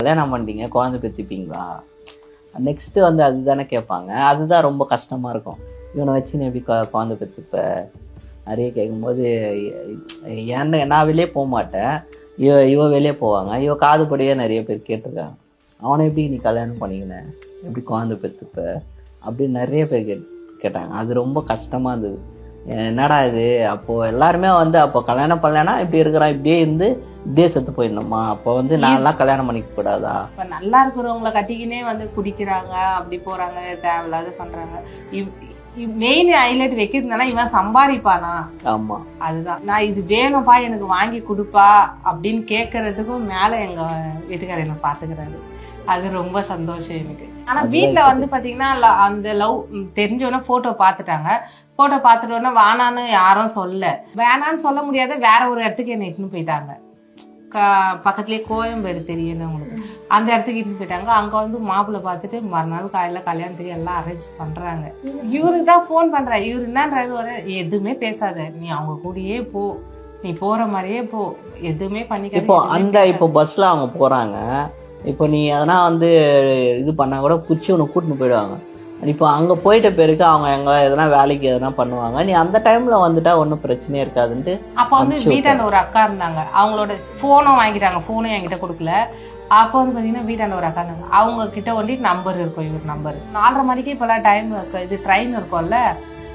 கல்யாணம் பண்ணிட்டீங்க, குழந்தை பெற்றுப்பீங்களா? நெக்ஸ்ட்டு வந்து அதுதானே கேட்பாங்க. அதுதான் ரொம்ப கஷ்டமாக இருக்கும். இவனை வச்சு நீ எப்படி குழந்தை பெற்றுப்ப நிறைய கேட்கும்போது, ஏன்னா நான் வெளியே போக மாட்டேன், இவ வெளியே போவாங்க. இவ காதுபடியே நிறைய பேர் கேட்டிருக்காங்க, அவனை எப்படி நீ கல்யாணம் பண்ணிக்கின, எப்படி குழந்தை பெற்றுப்ப அப்படின்னு நிறைய பேர் கேட்டாங்க. அது ரொம்ப கஷ்டமாக இருந்தது. என்னடா இது, அப்போது எல்லாருமே வந்து அப்போ கல்யாணம் பண்ணலன்னா இப்படி இருக்கிறான், இப்படியே இருந்து இப்படியே செத்து போயிடணுமா? அப்போ வந்து நான்லாம் கல்யாணம் பண்ணிக்க கூடாதா? இப்போ நல்லா இருக்கிறவங்களை கட்டிக்கினே வந்து குடிக்கிறாங்க, அப்படி போகிறாங்க, தேவையில்லாத பண்ணுறாங்க. மெயின் ஹைலைட் வைக்கிறதுனால இவன் சம்பாதிப்பானா? ஆமா, அதுதான். நான் இது வேணும்ப்பா எனக்கு வாங்கி கொடுப்பா அப்படின்னு கேட்கறதுக்கும் மேல எங்க வீட்டுக்காரர் என்ன பாத்துக்கிறாரு. அது ரொம்ப சந்தோஷம் எனக்கு. ஆனா வீட்டுல வந்து பாத்தீங்கன்னா அந்த லவ் தெரிஞ்சவொன்னே போட்டோ பாத்துட்டாங்க. போட்டோ பாத்துட்டோன்னா வானான்னு யாரும் வேணான்னு சொல்ல முடியாத வேற ஒரு இடத்துக்கு என்ன இட்டுன்னு போயிட்டாங்க. பக்கத்துலயே கோயம்பேடு தெரியும் உங்களுக்கு, அந்த இடத்துக்கு இட்டுன்னு போயிட்டாங்க. அங்க வந்து மாப்பிள்ளை பார்த்துட்டு மறுநாள் காலையில கல்யாணத்துக்கு எல்லாம் அரேஞ்ச் பண்றாங்க. இவருக்கு தான் போன் பண்றேன். இவரு என்னன்றாரு, எதுவுமே பேசாத, நீ அவங்க கூடயே போ, நீ போற மாதிரியே போ, எதுவுமே பண்ணிக்க. இப்போ பஸ்ல அவங்க போறாங்க, இப்போ நீ எதனா வந்து இது பண்ணா கூட பிடிச்சி உன்னை கூட்டின்னு போயிடுவாங்க. இப்போ அங்கே போயிட்ட பேருக்கு அவங்க எங்க எதனா வேலைக்கு எதனா பண்ணுவாங்க. நீ அந்த டைம்ல வந்துட்டா ஒன்றும் பிரச்சனையே இருக்காதுன்ட்டு. அப்போ வந்து வீட்டாண்ட ஒரு அக்கா இருந்தாங்க, அவங்களோட போனும் வாங்கிட்டாங்க, போனும் என்கிட்ட கொடுக்கல. அப்போ வந்து பார்த்தீங்கன்னா வீட்டாண்ட ஒரு அக்கா இருந்தாங்க, அவங்க கிட்ட வந்து நம்பர் இருக்கும், இவர் நம்பர். 4:30 மணிக்கு இப்போல்லாம் டைம் இது ட்ரெயின் இருக்கும்ல,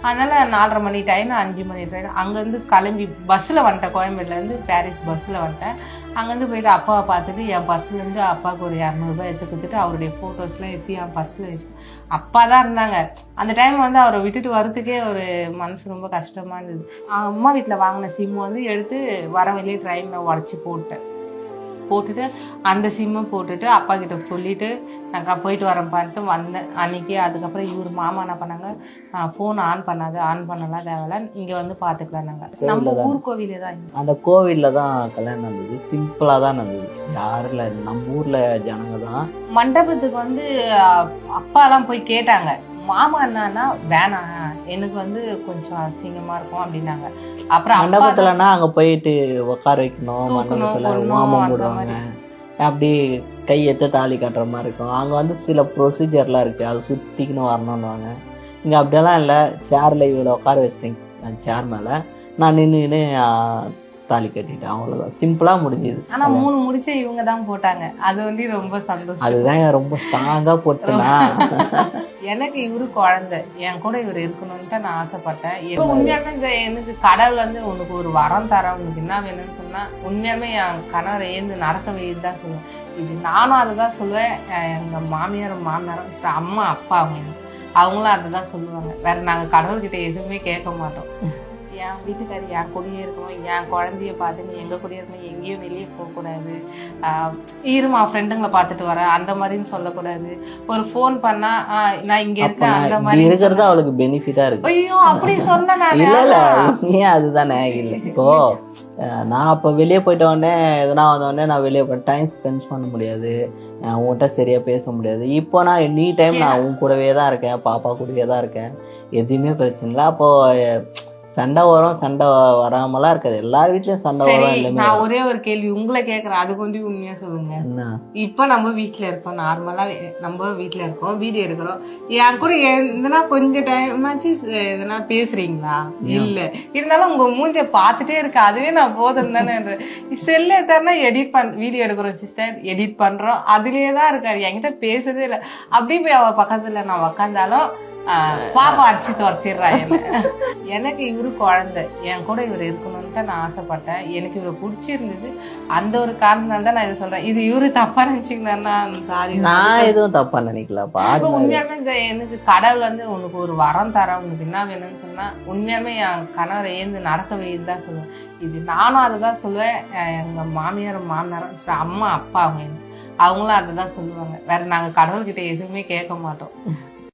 அதனால 4:30 மணி ட்ரெயின், 5 மணி ட்ரெயின். அங்கேருந்து கிளம்பி பஸ்ஸில் வந்துட்டேன், கோயம்பேடுலேருந்து பாரிஸ் பஸ்ஸில் வந்துட்டேன். அங்கேருந்து போயிட்டு அப்பாவை பார்த்துட்டு என் பர்ஸ்லேருந்து அப்பாவுக்கு ஒரு 200 ரூபாய் எடுத்து கொடுத்துட்டு அவருடைய ஃபோட்டோஸ்லாம் எடுத்து என் பர்ஸில் வச்சு, அப்பா தான் இருந்தாங்க அந்த டைம். வந்து அவரை விட்டுட்டு வரதுக்கே ஒரு மனசு ரொம்ப கஷ்டமாக இருந்தது. அம்மா வீட்டில் வாங்கின சிம் வந்து எடுத்து வர வெளியே ட்ரெயினில் உடச்சி போட்டுட்டு அந்த சிம்மை போட்டுட்டு அப்பா கிட்ட சொல்லிட்டு நான் போயிட்டு வரேன்ப்பான்ட்டு வந்தேன் அன்னைக்கு. அதுக்கப்புறம் இவர் மாமா என்ன பண்ணாங்க, ஃபோன் ஆன் பண்ணலாம் தேவையில்ல, இங்கே வந்து பார்த்துக்கலாம். நாங்கள் நம்ம ஊர் கோவிலே தான், அந்த கோவிலில் தான் கல்யாணம் நடந்தது. சிம்பிளாக தான் நடந்தது, யாரும் இல்லை, நம்ம ஊரில் ஜனங்க தான். மண்டபத்துக்கு வந்து அப்பாலாம் போய் கேட்டாங்க, மாமா என்னன்னா வேணாம் எனக்கு வந்து கொஞ்சம் அசிங்கமா இருக்கும் அப்படின்னாங்க. அப்புறம் மண்டபத்துலன்னா அங்க போயிட்டு உட்கார வைக்கணும், மண்டபத்துல மாமம் போடுவாங்க, அப்படி கை எத்த தாலி கட்டுற மாதிரி இருக்கும். அங்க வந்து சில ப்ரொசீஜர்லாம் இருக்கு, அதை சுத்திக்கணும் வரணும்னுவாங்க. இங்க அப்படியெல்லாம் இல்லை, சேர்ல இவ்வளோ உட்கார வச்சிட்டேன், சேர் மேல நான் நின்று தாலி கட்டிட்டேன், அவ்வளவுதான். சிம்பிளா முடிஞ்சது. ஆனா 3 முடிச்ச இவங்க தான் போட்டாங்க, அது வந்து ரொம்ப சந்தோஷம். அதுதான் ரொம்ப ஸ்ட்ராங்கா போட்டேனா. எனக்கு இவரு குழந்தை, என் கூட இவர் இருக்கணும்னு நான் ஆசைப்பட்டேன். இப்போ உண்மையாலுமே எனக்கு கடவுள் வந்து உனக்கு ஒரு வரம் தரேன், உனக்கு என்ன வேணும்னு சொன்னா உண்மையாலுமே என் கணவரை ஏந்து நடக்க வைன்னு தான் சொல்லுவேன். இது நானும் அதை தான் சொல்லுவேன். எங்க மாமியாரும் மாமனாரும் அம்மா அப்பா அவங்களும் அதை தான் சொல்லுவாங்க. வேற நாங்க கடவுள்கிட்ட எதுவுமே கேட்க மாட்டோம். என் வீட்டுக்காரி என் கூடயே இருக்கணும், என் குழந்தைய பார்த்து நீ எங்க கூடயே இருக்கணும், எங்கேயும் வெளியே போகக்கூடாது, இருமா ஃப்ரெண்டுங்களை பார்த்துட்டு வரேன் அந்த மாதிரின்னு சொல்லக்கூடாது. ஒரு ஃபோன் பண்ணா நான் இங்க இருக்கேன் அந்த மாதிரி இருக்கிறது அவளுக்கு பெனிஃபிட்டா இருக்கு. ஐயோ அப்படி சொன்ன அதுதானே. இல்லை இப்போ நான் அப்போ வெளியே போயிட்ட உடனே எதனா வந்த உடனே நான் வெளியே போய் டைம் ஸ்பெண்ட் பண்ண முடியாது, உன்கிட்ட சரியா பேச முடியாது. இப்போ நான் எனி டைம் நான் உன் கூடவே தான் இருக்கேன், பாப்பா கூடவே தான் இருக்கேன், எதுவுமே பிரச்சனை இல்லை. அப்போ சண்டை வரும், சண்டை வராமலாம் இருக்காது, எல்லார் வீட்லயும் சண்டை வரும். நான் ஒரே ஒரு கேள்வி உங்களை கேட்கறேன், அது கொஞ்சம் உண்மையா சொல்லுங்க. இப்ப நம்ம வீட்டுல இருக்கோம், நார்மலா நம்ம வீட்டுல இருக்கோம், வீடியோ எடுக்கிறோம், என் கூட எதுனா கொஞ்சம் டைம் ஆச்சு எதனா பேசுறீங்களா? இல்ல, இருந்தாலும் உங்க மூஞ்ச பாத்துட்டே இருக்கு, அதுவே நான் போதும் தானே. செல்ல தரனா வீடியோ எடுக்கிறோம் சிஸ்டர், எடிட் பண்றோம், அதுலயேதான் இருக்காரு, என்கிட்ட பேசுறதே இல்லை. அப்படி போய் அவ பக்கத்துல நான் உக்காந்தாலும் பாப்பா அடிச்சு துரத்திடுறா. எனக்கு இவரு குழந்தை, என் கூட இவர் இருக்கணும்னு தான் நான் ஆசைப்பட்டேன். எனக்கு இவரை பிடிச்சிருந்தது, அந்த ஒரு காரணம் தான் நான் இதை சொல்றேன். இது இவரு தப்பா நினைச்சீங்கன்னா சாரி, நான் எதுவும் தப்பா நினைக்கலப்பா. உண்மையாலுமே எனக்கு கடவுள் வந்து உனக்கு ஒரு வரம் தரேன், உனக்கு என்ன வேணும்னு சொன்னா உண்மையாலுமே என் கணவரை ஏந்து நடக்க வைன்னு தான் சொல்லுவேன். இது நானும் அதை தான் சொல்லுவேன். எங்க மாமியாரும் மாமனாரும் அம்மா அப்பா அவங்களும் அதை தான் சொல்லுவாங்க. வேற நாங்க கடவுள்கிட்ட எதுவுமே கேட்க மாட்டோம்.